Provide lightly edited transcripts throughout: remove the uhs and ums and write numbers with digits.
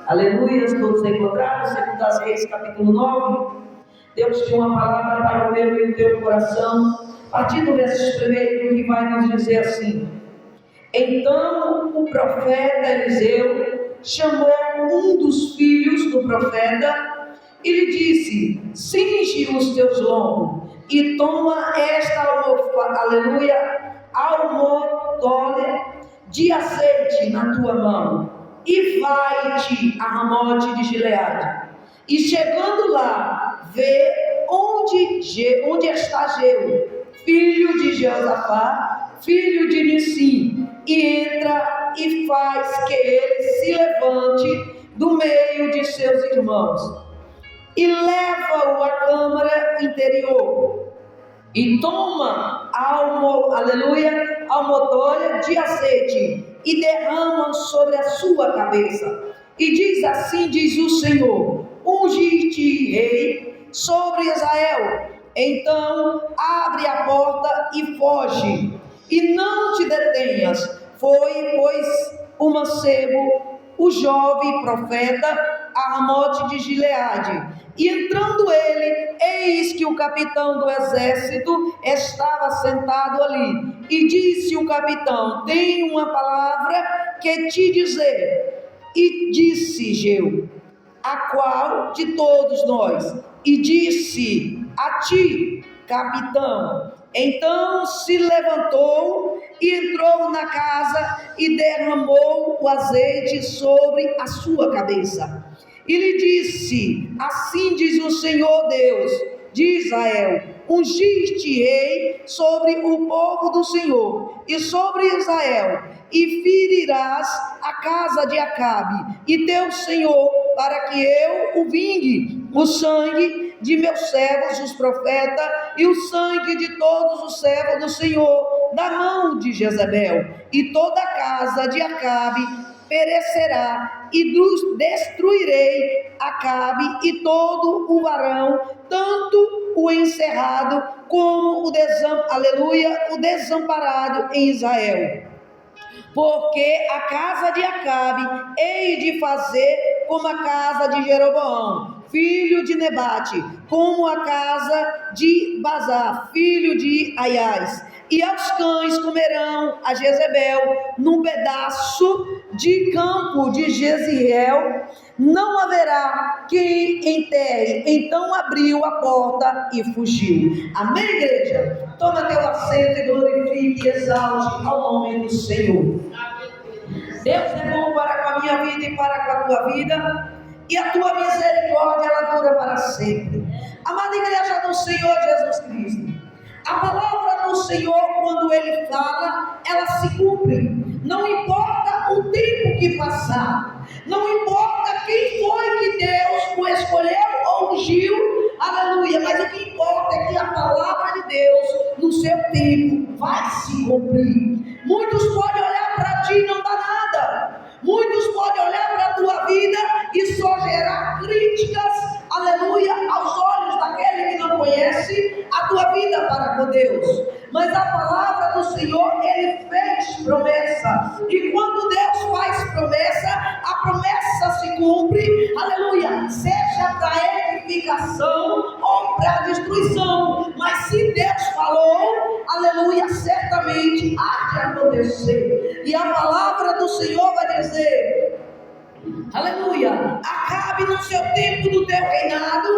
Aleluia, todos encontrados, 2 Reis, capítulo 9. Deus tem uma palavra para o meu e o teu coração, a partir do verso 1, que vai nos dizer assim: Então o profeta Eliseu chamou um dos filhos do profeta e lhe disse: cinge os teus lombos e toma esta almofada de azeite na tua mão e vai-te a Ramote de Gileade. E chegando lá, vê onde está Jeú, filho de Jeosafá, filho de Nissim, e entra e faz que ele se levante do meio de seus irmãos, e leva-o à câmara interior, e toma almofada de azeite, e derrama sobre a sua cabeça, e diz: assim diz o Senhor, ungi-te rei sobre Israel. Então abre a porta e foge, e não te detenhas. Foi, pois, o mancebo, o jovem profeta, a Ramote de Gileade. E entrando ele, eis que o capitão do exército estava sentado ali. E disse o capitão: tenho uma palavra que te dizer. E disse Jeú: a qual de todos nós? E disse: a ti, capitão. Então se levantou e entrou na casa e derramou o azeite sobre a sua cabeça. E lhe disse: assim diz o Senhor Deus de Israel: ungiste rei sobre o povo do Senhor e sobre Israel, e ferirás a casa de Acabe e teu senhor, para que eu o vingue o sangue de meus servos os profetas e o sangue de todos os servos do Senhor da mão de Jezebel. E toda a casa de Acabe perecerá, e destruirei Acabe e todo o varão, tanto o encerrado como o desamparado em Israel. Porque a casa de Acabe hei de fazer como a casa de Jeroboão, filho de Nebate, como a casa de Bazá, filho de Aias. E aos cães comerão a Jezebel num pedaço de campo de Jeziel, não haverá quem enterre. Então abriu a porta e fugiu. Amém, igreja? Toma teu assento e glorifique e exalte ao nome do Senhor. Deus é bom para com a minha vida e para com a tua vida, e a tua misericórdia ela dura para sempre. Amada igreja do Senhor Jesus Cristo, a palavra do Senhor, quando Ele fala, ela se cumpre. Não importa o tempo que passar, não importa quem foi que Deus o escolheu ou ungiu, aleluia, mas o que importa é que a palavra de Deus, no seu tempo, vai se cumprir. Muitos podem olhar para ti e não dá nada. Muitos podem olhar para a tua vida e só gerar críticas, aleluia, aos olhos daquele que não conhece a tua vida para com Deus. Mas a palavra do Senhor, Ele fez promessa, e quando Deus faz promessa, a promessa se cumpre, aleluia, seja para edificação ou para destruição. Mas se Deus falou, aleluia, certamente há de acontecer. E a palavra do Senhor vai dizer, aleluia, Acabe no seu tempo do teu reinado,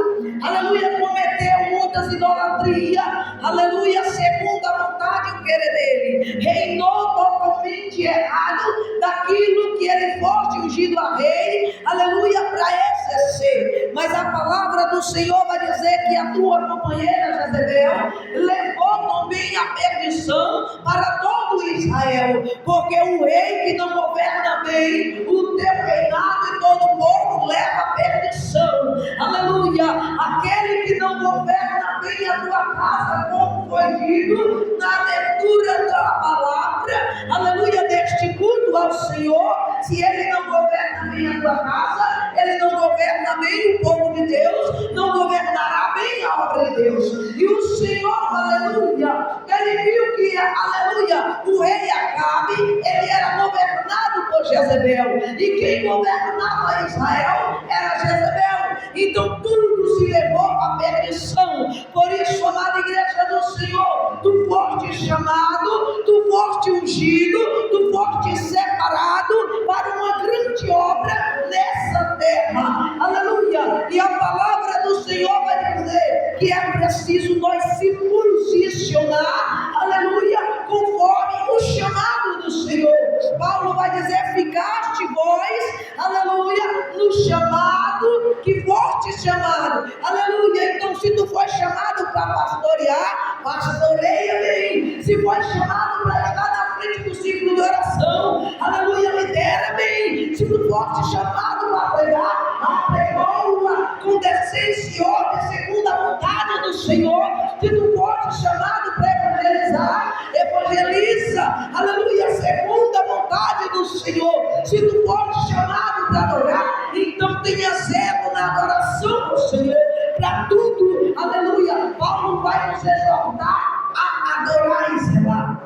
aleluia, cometeu muitas idolatrias, aleluia, segundo a vontade e o querer dele, reinou totalmente errado daquilo que ele fosse ungido a rei, aleluia, para exercer. Mas a palavra do Senhor vai dizer que a tua companheira Jezebel levou também a perdição para todo Israel, porque um rei que não governa bem o teu reinado e todo o povo leva a perdição, aleluia. Aquele que não governa bem a tua casa, como foi dito na abertura da palavra, aleluia, deste culto ao Senhor, se ele não governa bem a tua casa, ele não governa bem o povo de Deus, não governará bem a obra de Deus. E o Senhor, aleluia, ele viu que, aleluia, o rei Acabe, ele era governado por Jezebel, e quem governava a Israel era Jezabel. Então tudo se levou à perdição. Por isso, amada igreja do Senhor, tu foste chamado, tu foste ungido, tu foste separado para uma grande obra nessa terra. Aleluia. E a palavra do Senhor vai dizer que é preciso nós se posicionar, aleluia, conforme o chamado do Senhor. Paulo vai dizer: ficaste vós, aleluia, no chamado, que foste chamado, aleluia. Então, se tu foi chamado para pastorear, pastoreia bem. Se foi chamado para estar na frente do ciclo de oração, aleluia, lidera bem. Se tu foste chamado para pregar, apregoa com decência e ordem, segundo a vontade do Senhor. Se tu foste chamado para evangelizar, evangeliza, aleluia, segundo a vontade do Senhor. Se tu foste chamado para adorar, então tenha zelo na adoração do Senhor. Para tudo, aleluia, Paulo vai nos exortar a adorar e zelar.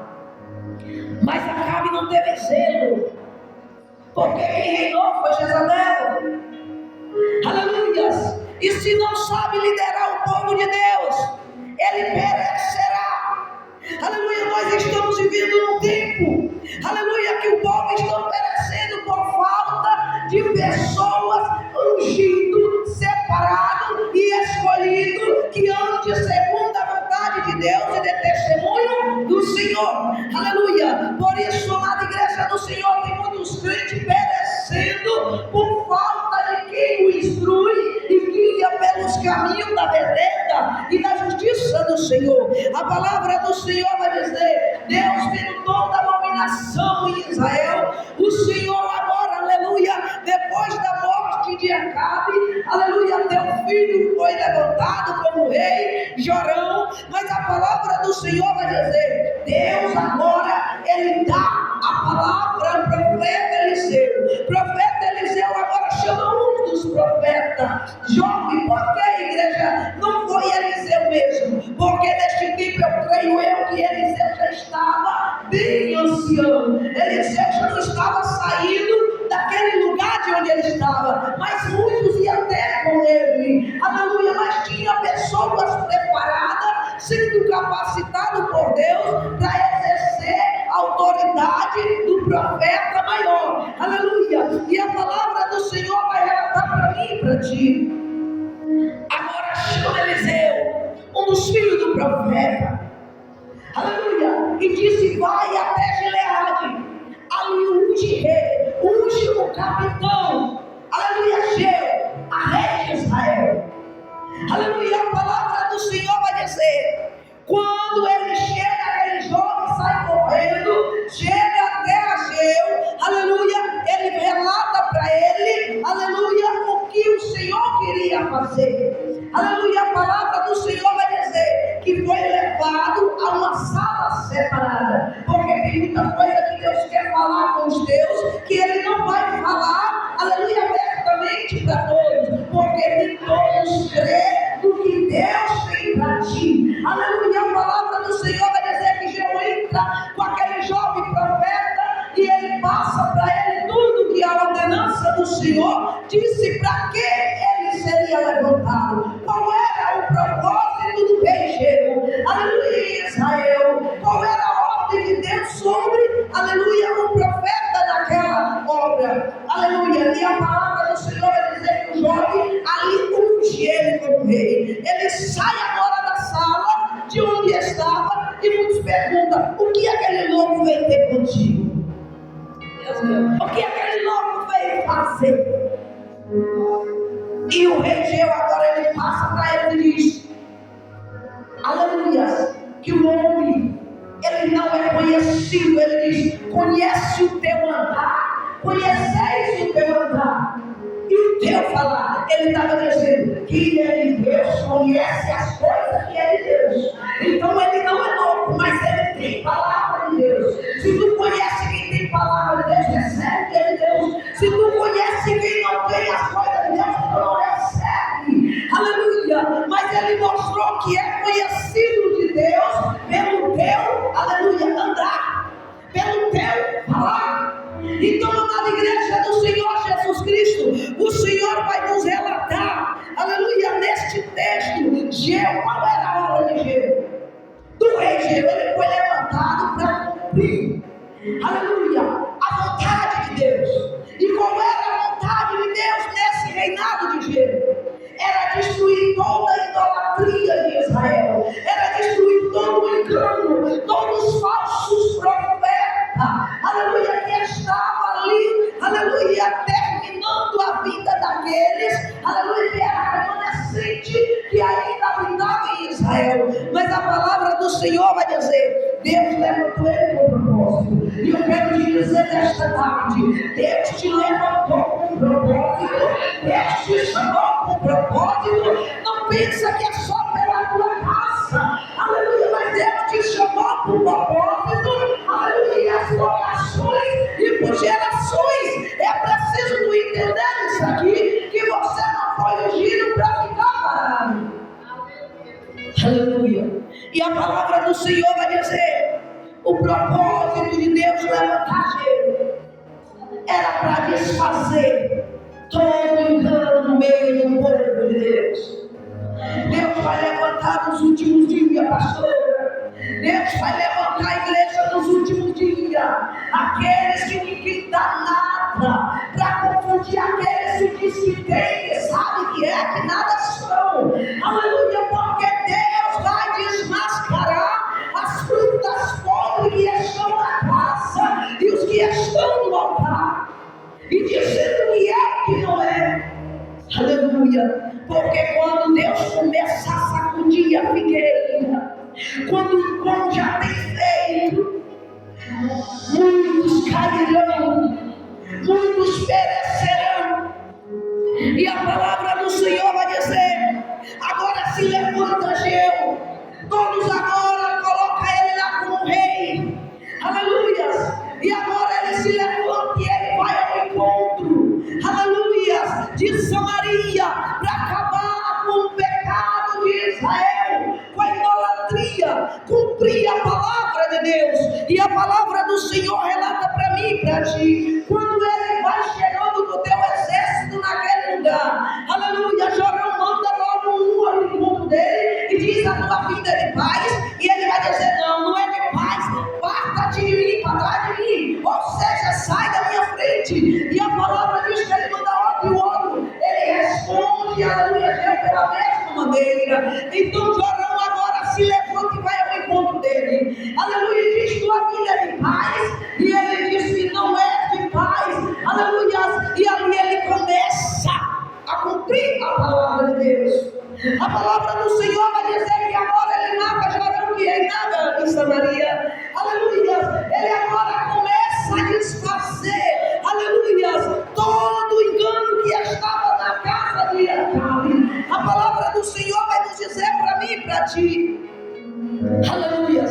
Mas Acabe não teve zelo, porque quem reinou foi Jezabel. Aleluia. E se não sabe liderar o povo de Deus, ele perecerá. Aleluia. Nós estamos vivendo num tempo, aleluia, que o povo está perecendo por falta de pessoas ungido, separado e escolhido, que ande segundo a vontade de Deus e de testemunho do Senhor. Aleluia. Por isso, amada igreja do Senhor, tem muitos crentes perecendo por falta de quem o instrui e guia pelos caminhos da vereda e da justiça do Senhor. A palavra do Senhor vai dizer: Deus viu toda a abominação em Israel. O Senhor agora, aleluia, depois da morte de Acabe, aleluia, teu filho foi levantado como rei, Jorão. Mas a palavra do Senhor vai dizer: Deus agora, ele dá a palavra ao profeta Eliseu. Profeta Eliseu agora chama um dos profetas, Jobe. Por que, igreja? Não foi Eliseu mesmo, porque neste tempo eu creio que Eliseu já estava bem ancião. Eliseu já não estava saindo daquele lugar de onde ele estava, mas muitos iam até com ele, aleluia. Mas tinha pessoas preparadas, sendo capacitado por Deus para exercer a autoridade do profeta maior, aleluia. E a palavra do Senhor vai relatar para mim e para ti. Agora chama Eliseu, um dos filhos do profeta, aleluia, e disse: vai até Gileade, ali unge o capitão, aleluia, Geu, a rei de Israel. Aleluia. A palavra do Senhor vai dizer: quando ele chega, aquele jovem sai correndo, chega até a Geu, aleluia, ele relata para ele, aleluia, o que o Senhor queria fazer. Aleluia. A palavra do Senhor vai dizer que foi levado a uma sala separada, porque tem muita coisa que Deus quer falar com os teus, que ele não vai falar, aleluia, abertamente para todos, porque nem todos crê do que Deus tem para ti. Aleluia. A palavra do Senhor vai dizer que Geu entra com aquele jovem profeta e ele passa para ele tudo que a ordenança do Senhor disse para que ele seria levantado. Qual era o propósito do rei Geu? Aleluia, Israel. Qual era a ordem de Deus sobre, aleluia, o profeta daquela obra? Aleluia. E a palavra do Senhor vai dizer que o jovem ali unge ele como rei. Ele sai agora da sala de onde estava e muitos perguntam: o que aquele louco veio ter contigo? O que aquele louco veio fazer? E o rei Geu agora ele passa para ele e diz: aleluia, que o homem ele não é conhecido. Ele diz: conhece o teu andar, conheceis o teu andar e o teu falar. Ele estava dizendo que ele, Deus, conhece as coisas que é de Deus. Então ele não é louco, mas ele tem palavra de Deus. Se tu conhece quem tem palavra de Deus, recebe que é de Deus. Se tu conhece quem não tem as coisas de Deus, tu não recebe. Aleluia. Mas ele mostrou que é conhecido de Deus pelo teu, aleluia, andar, pelo teu falar. Então, amada igreja do Senhor Jesus Cristo, o Senhor vai nos relatar, aleluia, neste texto, Geu, qual era a obra de Geu? Do rei Geu, ele foi levantado para cumprir, aleluia, a vontade de Deus. E qual era a vontade de Deus nesse reinado de Geu? Era destruir toda a idolatria de Israel, era destruir todo o engano, todos os falsos profetas, aleluia, que estavam ali, aleluia, terminando a vida daqueles, aleluia, que era remanescente, que ainda habitava em Israel. Mas a palavra do Senhor vai dizer: Deus levantou ele com propósito. E eu quero te dizer nesta tarde: Deus te levantou com propósito, Deus te chamou com propósito. Não pensa que é só pela tua raça, aleluia, mas Deus te chamou por propósito, aleluia, e as vocações e por gerações. É preciso tu entender isso aqui, que você não foi ungido para ficar parado. Aleluia. E a palavra do Senhor vai dizer: o propósito de Deus levantar Geu era para desfazer todo engano no meio do povo de Deus. Deus vai levantar nos últimos dias, pastora. Deus vai levantar a igreja nos últimos dias. Aqueles que ninguém dá nada, para confundir aqueles que diz que tem, que sabe que é, que nada são. Aleluia, porque Deus vai desmascarar as frutas podres que estão na casa e os que estão no altar, e dizendo que é que não é. Aleluia. Porque quando Deus começa a sacudir a figueira, quando já tem feito, muitos cairão, muitos perecerão. E a palavra do Senhor vai dizer: agora se levanta Geu, todos agora coloca ele lá como rei. Aleluia. E agora ele se levanta e ele vai ao encontro, aleluia, de Samaria, para acabar com o pecado de Israel, com a idolatria, cumprir a palavra de Deus. E a palavra do Senhor relata para mim e para ti: quando ele vai chegando com o teu exército naquele lugar, aleluia, Jorão manda logo um ao encontro dele e diz: a tua vida é de paz. E ele vai dizer: não, não é de paz, parta-te de mim, para trás de mim. Ou seja, sai da minha frente. E a palavra diz que ele manda outro e outro. Ele responde, aleluia, pela mesma maneira. Então Jorão agora se levanta e vai ao encontro dele. Aleluia, diz: tua vida é de paz. E ele diz que não é de paz. Aleluia. E ali ele começa a cumprir a palavra de Deus. A palavra do Senhor vai dizer que agora ele mata Jorão, que reinava em Samaria. Aleluia. Ele agora começa a desfazer, aleluia, todo o engano que estava na casa de Acabe. A palavra do Senhor vai nos dizer para mim e para ti, aleluia,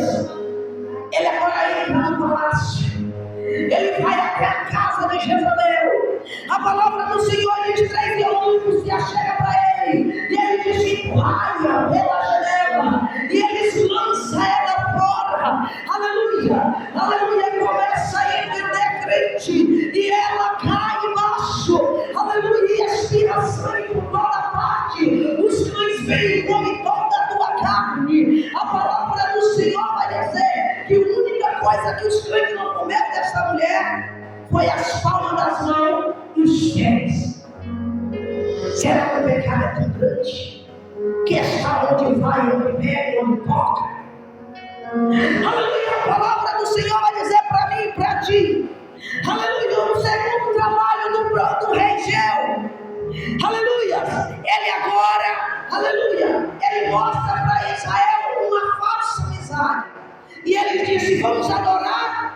ele agora entra no palácio, ele vai até a casa de Jezabel. A palavra do Senhor diz: 3 eunucos se achegam para ele, e ele diz: empurra pela janela, e eles lançam ela fora. Aleluia, aleluia. Começa a entender crente, e ela cai embaixo, aleluia, e expira sangue por toda parte. Os cães vêm e comem toda a tua carne. A palavra do Senhor vai dizer que a única coisa que os cães não comeram desta mulher foi as palmas das mãos e os pés. Será que o pecado é tão grande que está onde vai, onde pega, onde toca? Aleluia. A palavra do Senhor vai dizer para mim e para ti, aleluia, no segundo trabalho do rei Geu, aleluia, ele agora, aleluia, ele mostra para Israel uma falsa amizade. E ele disse: vamos adorar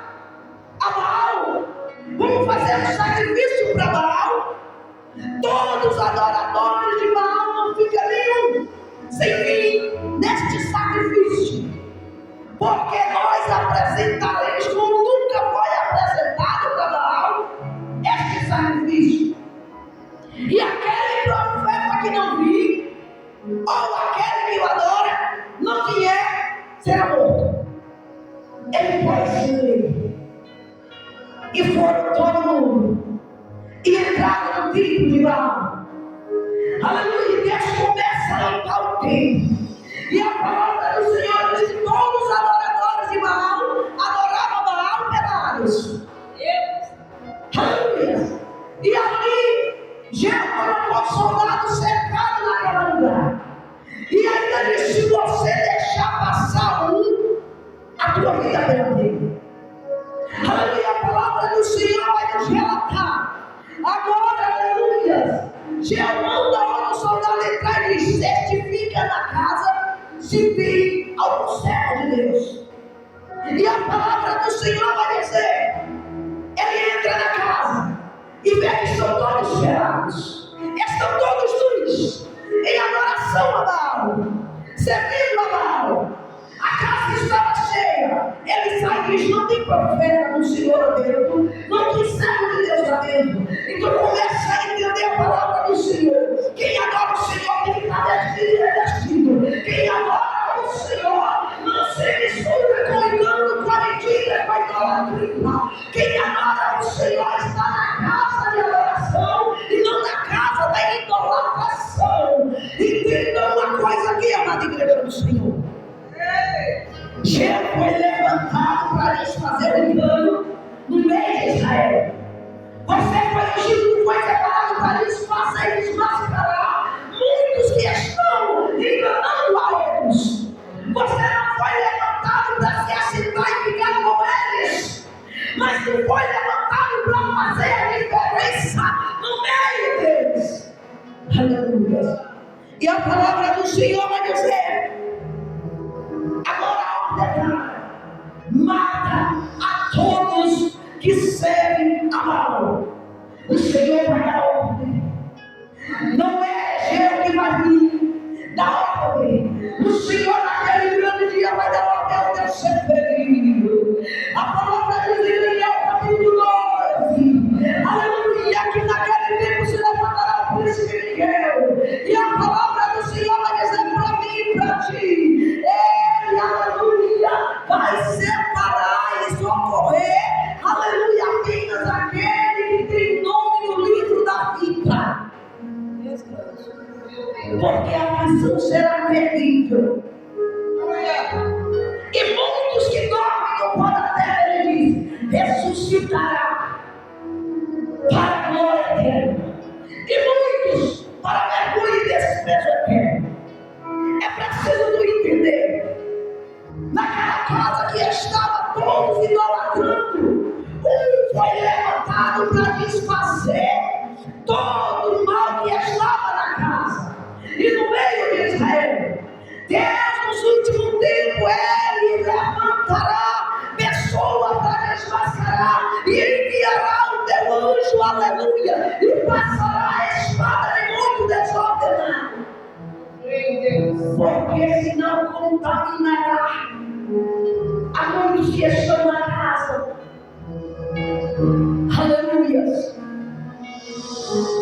a Baal, vamos fazer um sacrifício para Baal. Todos os adoradores de Baal, não fica nenhum sem fim neste sacrifício, porque nós apresentaremos como nunca foi apresentado para Baal este sacrifício. E aquele profeta que não vive, ou aquele que o adora, não vier, será morto. Ele pode ser. E foram todo mundo, e entraram no templo de Baal. Aleluia, Deus começa a limpar o templo. E a palavra do Senhor diz que todos os adoradores de Baal adoravam Baal pelados. Aleluia. E ali, Jeú colocou soldados cercados naquele lugar. E ainda disse: se você deixar passar a tua vida perdida. Aleluia, a palavra do Senhor vai nos relatar. Agora, aleluia, Jeú manda o soldado entrar e diz: certifica na casa se tem algum servo de Deus. E a palavra do Senhor vai dizer: ele entra na casa e vê que estão todos ferrados, estão todos nus, em adoração a Baal, servindo a Baal. A casa estava cheia. Ele sai e diz: não tem profeta do Senhor dentro, não tem servo de Deus lá dentro. Então começa a entender a palavra do Senhor. Quem adora o Senhor tem que estar vestido. Quem adora o Senhor não se mistura com engano, com a mentira, com a idolatria. Quem adora o Senhor está na casa de adoração e não na casa da idolatração. Entenda uma coisa aqui, amada igreja do Senhor. Jeú foi levantado para desfazer o engano no meio de Israel. Você foi ungido, foi separado para desfazer e desmascarar muitos que estão enganando a outros. Você não foi levantado para se assentar e ficar com eles, mas tu foi levantado para fazer a diferença no meio deles. Aleluia. E a palavra do Senhor vai dizer: agora mata a todos que servem a Baal. O Senhor vai dar ordem. Não é Jeú que vai vir dar ordem. O Senhor naquele grande dia vai dar ordem ao teu ser ferido. A palavra de Daniel capítulo 12. Aleluia, que naquele tempo se levantará o príncipe Miguel. E a palavra do Senhor vai dizer para mim e para ti: ele, aleluia, vai separar e socorrer, aleluia, apenas aquele que tem nome no livro da vida. Porque a aflição será terrível. E muitos que dormem no pó da terra, ele diz, ressuscitará para a glória eterna. E muitos para vergonha e desprezo eterno. É preciso tu entender. Naquela casa que estava todos idolatrando, foi levantado para desfazer todo o mal que estava na casa e no meio de Israel. Deus, nos últimos tempos, ele levantará pessoas para desmascarar e enviará o teu anjo, aleluia, e passará a espada de muito desordenado. Porque senão contaminará a muitos que estão na casa. Aleluia.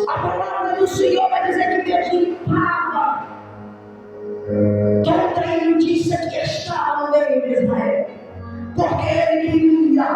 A palavra do Senhor vai dizer que Deus limpava toda a imundícia que estava no meio de Israel, porque ele queria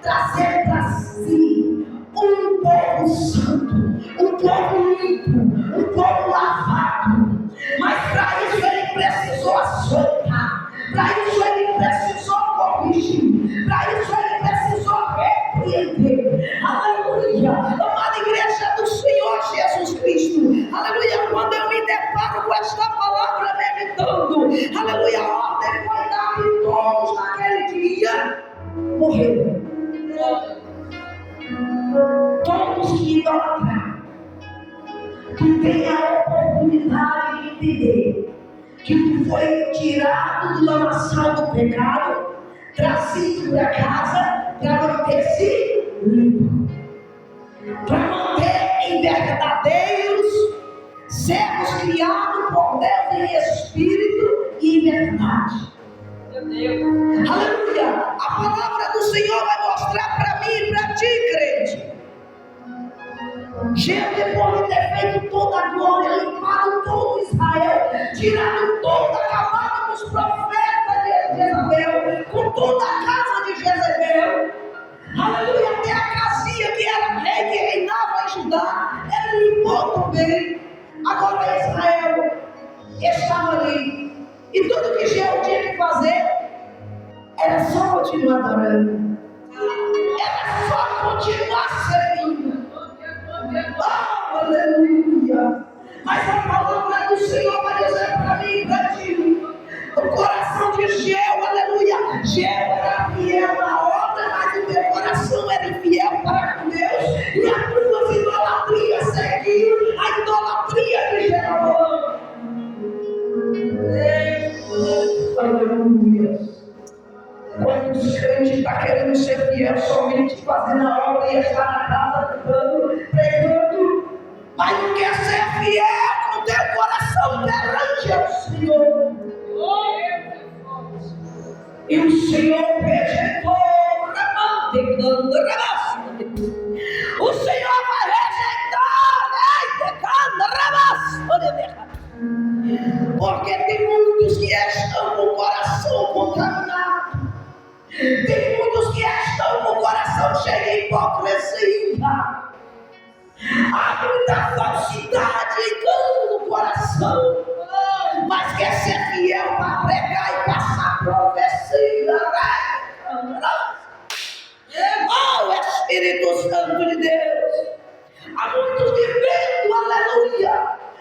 trazer para si um povo santo, um povo limpo, um povo lavado. Mas para isso ele precisou açoitar, para isso ele precisou corrigir, para isso ele precisou repreender. Aleluia, amada igreja do Senhor Jesus Cristo, aleluia. Quando eu me deparo com esta palavra meditando, aleluia, a ordem foi dada e todos naquele dia morreram. Todos que idolatrar, tu tem a oportunidade de entender que tu foi tirado do lamaçal do pecado, trazido para casa para manter-se limpo, para manter em verdadeiros servos criados por Deus em espírito e em verdade. Aleluia! A palavra do Senhor vai mostrar para mim e para ti, crente. Jeú, depois de ter feito toda a glória, limpado todo Israel, tirado toda a camada dos profetas de Jezabel, com toda a casa de Jezabel, aleluia, até a casinha que era rei, que reinava em Judá, ele limpou bem. Agora Israel estava ali. E tudo que Jeú tinha que fazer era só continuar adorando. Era só continuar servindo. Oh, aleluia. Mas a palavra do Senhor vai dizer para mim e para ti: o coração de Jeú, aleluia. Jeú era fiel na obra, mas o teu coração era infiel para com Deus. E as tuas idolatrias seguiam a idolatria de Jeroboão. Aleluia. Quando os crentes estão querendo ser fiel somente fazendo a obra e estar na casa pregando, mas não quer ser fiel com teu coração perante ao Senhor. E o Senhor rejeitou. O Senhor vai rejeitar. Porque tem muitos que estão com o coração contaminado. Tem muitos que estão com o coração cheio de hipocrisia. Há muita falsidade engano no coração. Mas quer ser fiel para pregar e passar profecia. Oh, Espírito Santo de Deus. Há muitos vivendo, aleluia.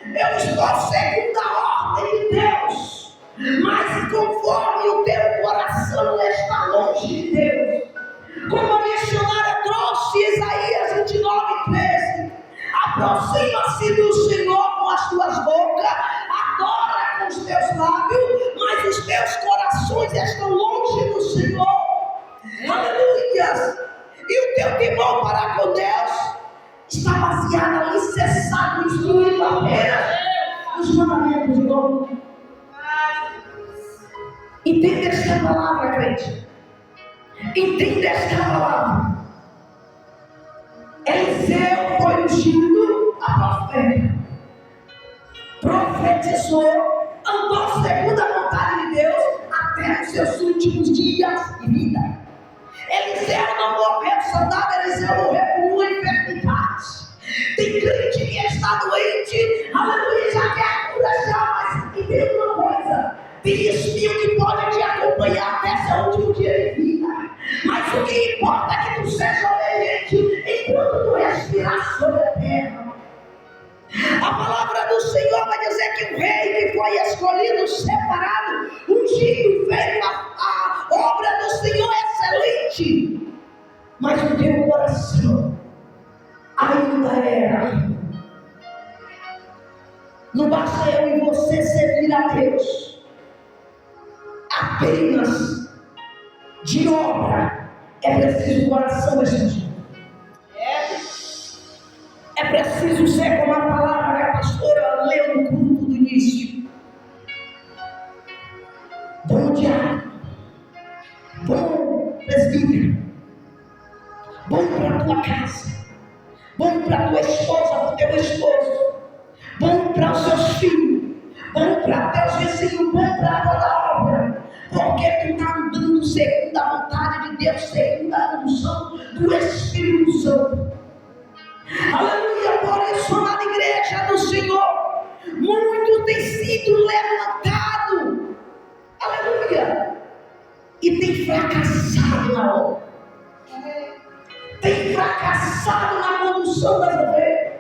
Eu estou segundo a ordem de Deus, mas conforme o teu coração está longe de Deus. Como a missionária trouxe Isaías 29:13, aproxima-se do Senhor com as tuas bocas, adora com os teus lábios, mas os teus corações estão longe do Senhor. Aleluia! E o teu temor para com Deus está baseado, alicerçado, instruído apenas nos mandamentos de Deus. Entenda esta palavra, crente. Entenda esta palavra. Eliseu foi ungido a profeta. Profetizou, andou segundo a vontade de Deus até os seus últimos dias de vida. Eliseu não morreu saudável, Eliseu morreu com uma enfermidade. Tem crente que está doente, aleluia, já quer cura já, mas entenda uma coisa: tem espinho que pode te acompanhar até seu último dia de vida. Mas o que importa é que tu seja obediente enquanto tu respirar sobre a terra. A palavra do Senhor vai dizer que o rei que foi escolhido, separado, ungido, veio a obra do Senhor excelente. Mas o teu coração ainda era. Não basta eu e você servir a Deus apenas de obra. É preciso coração expandido. É preciso ser como a palavra que a pastora leu no culto do início. Bom diácono, bom presbítero, bom para a tua casa, bom para a tua esposa, para o teu esposo, bom para os seus filhos, bom para teus vizinhos, bom para toda a obra. Porque tu está andando segundo a vontade de Deus, segundo a unção do Espírito Santo. Aleluia. Por isso, na igreja do Senhor, muito tem sido levantado, aleluia, e tem fracassado na obra, tem fracassado na condução das ovelhas,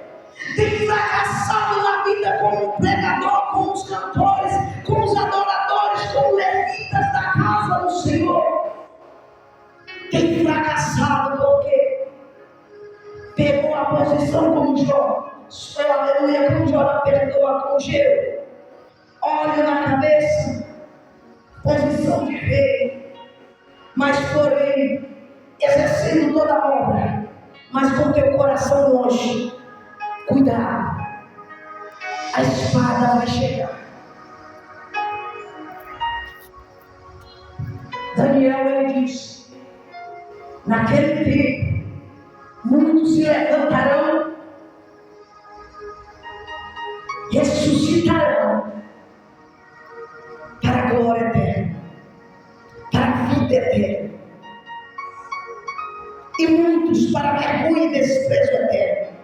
tem fracassado na vida como pregador, com os cantores, com os adoradores, com os levitas da casa do Senhor. Tem fracassado porque pegou a posição como Jó, aleluia, como Jó perdoa com Jeú, olho na cabeça, posição de rei, mas porém exercendo toda a obra, mas com teu coração longe. Cuidado, a espada vai chegar. Daniel, ele diz: naquele tempo muitos se levantarão, ressuscitarão para a glória eterna, para a vida eterna, e muitos para a vergonha e desprezo eterno.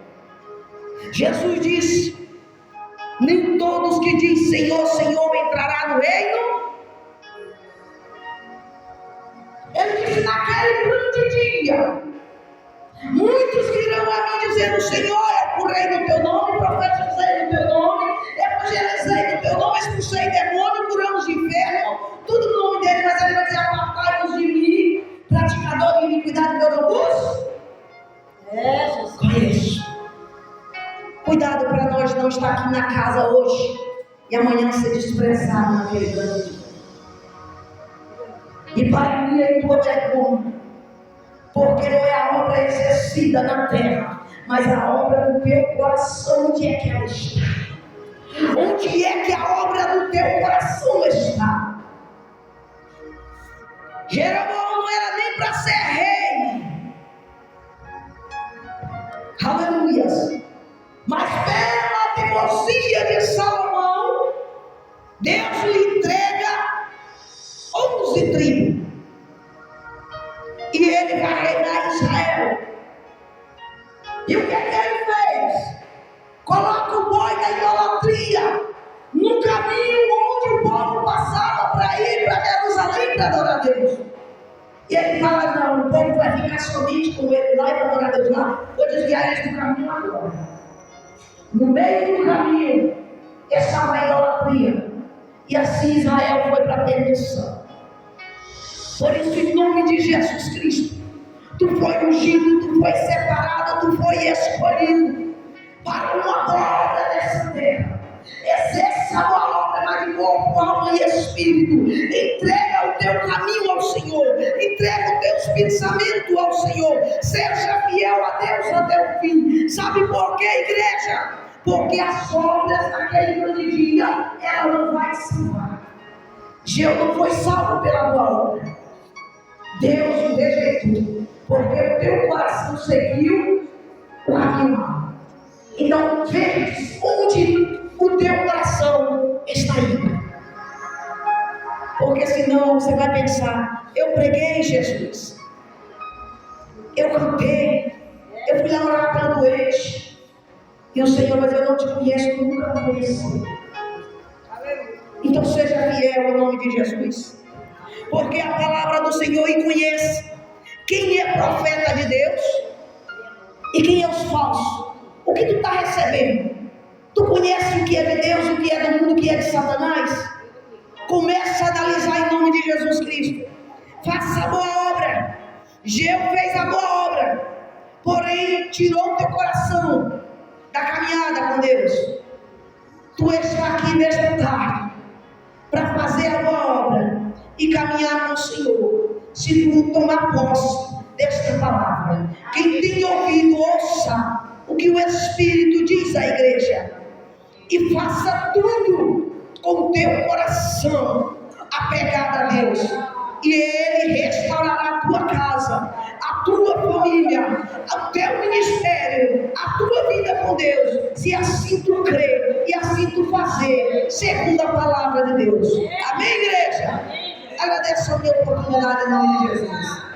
Jesus disse: Nem todos que dizem Senhor, Senhor entrará no reino. Ele disse: naquele grande dia, muitos virão a mim dizendo: Senhor, eu curei no teu nome, profetizei no teu nome, evangelizei no teu nome, expulsei demônio, curamos de enfermo, tudo no nome dele. Mas ele vai dizer: apartai-vos de mim, praticador de iniquidade, que eu não vos conheço. Cuidado para nós não estar aqui na casa hoje e amanhã ser desprezado naquele grande dia. E para mim é tua vergonha, porque não é a obra exercida na terra, mas a obra do teu coração. Onde é que ela está? Onde é que a obra do teu coração está? Jeroboão não era nem para ser rei. Aleluia. Mas pela teimosia de Salomão, Deus lhe entrega 11 tribos. E ele vai reinar Israel. E o que é que ele fez? Coloca o boi da idolatria no caminho onde o povo passava para ir para Jerusalém para adorar a Deus. E ele fala: não, o povo vai ficar somente com ele lá e vai adorar a Deus lá. Vou desviar eles do caminho agora. No meio do caminho estava a idolatria. E assim Israel foi para a perdição. Por isso, em nome de Jesus Cristo, tu foi ungido, tu foi separado, tu foi escolhido para uma boa obra nessa terra. Exerça a boa obra, mas de corpo, alma e espírito. Entrega o teu caminho ao Senhor, entrega os teus pensamentos ao Senhor, seja fiel a Deus até o fim. Sabe por quê, igreja? Porque as obras naquele grande dia, ela não vai salvar. Geu não foi salvo pela boa obra. Deus o rejeitou, porque o teu coração seguiu o caminho mal. Então, veja onde o teu coração está indo. Porque senão você vai pensar: eu preguei Jesus, eu cantei, eu fui lá orar pelo doente, e o Senhor vai dizer: eu não te conheço, nunca me conheci. Então seja fiel ao nome de Jesus. Porque a palavra do Senhor e conhece quem é profeta de Deus e quem é os falsos. O que tu está recebendo? Tu conhece o que é de Deus, o que é do mundo, o que é de Satanás? Comece a analisar em nome de Jesus Cristo. Faça a boa obra. Geu fez a boa obra, porém tirou o teu coração da caminhada com Deus. Tu está aqui nesta tarde para fazer a boa obra e caminhar com o Senhor. Se tu tomar posse desta palavra, quem tem ouvido, ouça o que o Espírito diz à igreja, e faça tudo com o teu coração apegado a Deus, e Ele restaurará a tua casa, a tua família, o teu ministério, a tua vida com Deus, se assim tu crer e assim tu fazer, segundo a palavra de Deus. Amém, igreja? Agradeço a minha oportunidade em nome de Jesus.